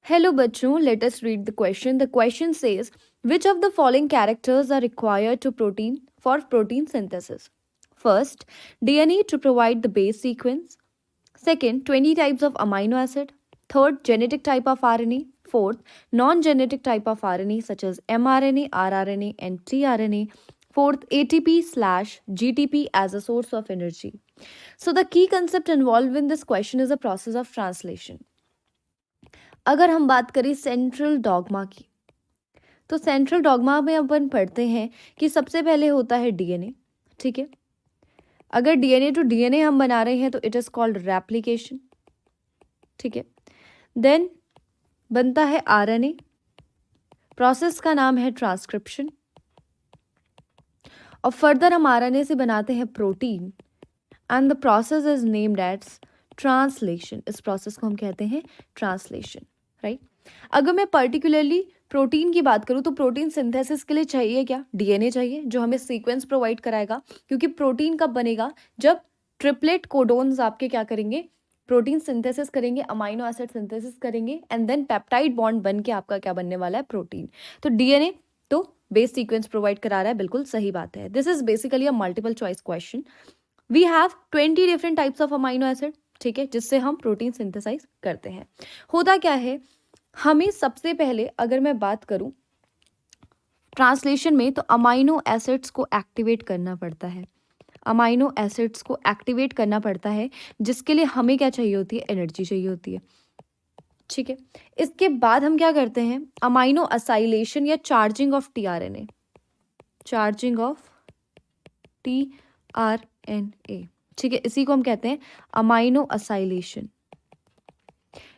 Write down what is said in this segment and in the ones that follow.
Hello बच्चों, let us read the question. The question says, which of the following characters are required to protein for protein synthesis? First, DNA to provide the base sequence. Second, 20 types of amino acid. Third, genetic type of RNA. Fourth, non-genetic type of RNA such as mRNA, rRNA and tRNA. Fourth, ATP slash GTP as a source of energy. So the key concept involved in this question is a process of translation. अगर हम बात करें central dogma की, तो central dogma में अपन पढ़ते हैं कि सबसे पहले होता है डीएनए. ठीक है, अगर डीएनए टू डीएनए हम बना रहे हैं तो इट इज कॉल्ड रेप्लिकेशन. ठीक है, देन बनता है आरएनए, प्रोसेस का नाम है ट्रांसक्रिप्शन, और फर्दर हम आरएनए से बनाते हैं protein and the process is named as translation. इस प्रोसेस को हम कहते हैं ट्रांसलेशन, राइट. अगर मैं पर्टिकुलरली प्रोटीन की बात करूं तो प्रोटीन सिंथेसिस के लिए चाहिए क्या? डीएनए चाहिए, जो हमें सीक्वेंस प्रोवाइड कराएगा. क्योंकि प्रोटीन कब बनेगा? जब ट्रिपलेट कोडोन्स आपके क्या करेंगे? प्रोटीन सिंथेसिस करेंगे, अमाइनो एसिड सिंथेसिस करेंगे एंड देन पेप्टाइड बॉन्ड बन के आपका क्या बनने वाला है? प्रोटीन. तो डीएनए तो बेस सीक्वेंस प्रोवाइड करा रहा है, बिल्कुल सही बात है. This is basically a multiple choice question. We have 20 different types of amino acid, ठीक है, जिससे हम प्रोटीन सिंथेसाइज करते हैं. होता क्या है, हमें सबसे पहले अगर मैं बात करूं ट्रांसलेशन में, तो अमाइनो एसिड्स को एक्टिवेट करना पड़ता है. अमाइनो एसिड्स को एक्टिवेट करना पड़ता है, जिसके लिए हमें क्या चाहिए होती है? एनर्जी चाहिए होती है. ठीक है, इसके बाद हम क्या करते हैं? अमाइनो असाइलेशन या charging of tRNA. Charging of tRNA, ठीक है, इसी को हम कहते हैं अमाइनो असाइलेशन.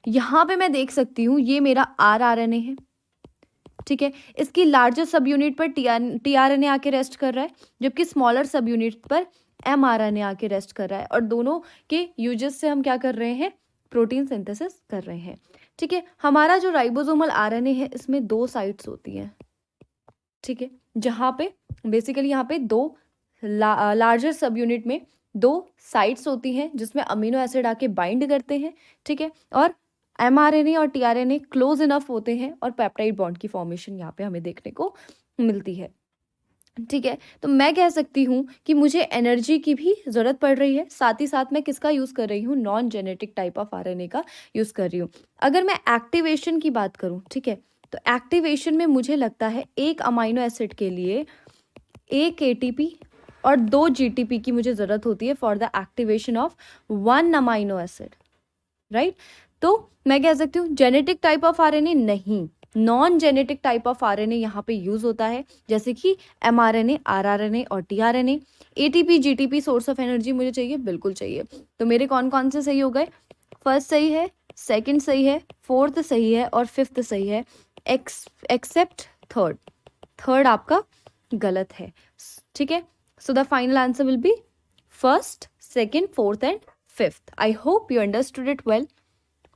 यहां पे मैं देख सकती हूं ये मेरा आरआरएनए है. ठीक है, इसकी लार्जेस्ट सब यूनिट पर टीआरएनए आके रेस्ट कर रहा है, जबकि स्मॉलर सब यूनिट पर एमआरएनए आके रेस्ट कर रहा है, और दोनों के यूजेस से हम क्या कर रहे हैं? प्रोटीन सिंथेसिस कर रहे हैं. ठीक है, हमारा जो राइबोसोमल आरएनए है इसमें 2 साइट्स होती हैं. ठीक है, जहां पे बेसिकली यहाँ पे दो लार्जर सब यूनिट में 2 साइट्स होती हैं जिसमें अमीनो एसिड आके बाइंड करते हैं. ठीक है, और एमआरएनए और टीआरएनए क्लोज इनफ होते हैं और पेप्टाइड बॉन्ड की फॉर्मेशन यहाँ पे हमें देखने को मिलती है. ठीक है, तो मैं कह सकती हूँ कि मुझे एनर्जी की भी ज़रूरत पड़ रही है, साथ ही साथ मैं किसका यूज़ कर रही हूँ? Non genetic type of RNA का यूज़ कर रही हूँ. अगर मैं एक्टिवेशन की बात करूँ, ठीक है, तो एक्टिवेशन में मुझे लगता है एक अमाइनो एसिड के लिए 1 एटीपी और 2 जीटीपी की मुझे ज़रूरत होती है for the activation of 1 amino acid, right. तो मैं कह सकती हूँ जेनेटिक टाइप ऑफ आरएनए नहीं, non genetic type of RNA यहाँ पे यूज होता है, जैसे कि एमआरएनए, आरआरएनए और tRNA. ATP GTP source of energy मुझे चाहिए, बिल्कुल चाहिए. तो मेरे कौन कौन से सही हो गए? फर्स्ट सही है, सेकंड सही है, फोर्थ सही है और फिफ्थ सही है, एक्सेप्ट थर्ड. थर्ड आपका गलत है. ठीक है, so the final answer will be first, second, fourth and fifth. I hope you understood it well.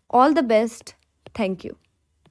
All the best. Thank you.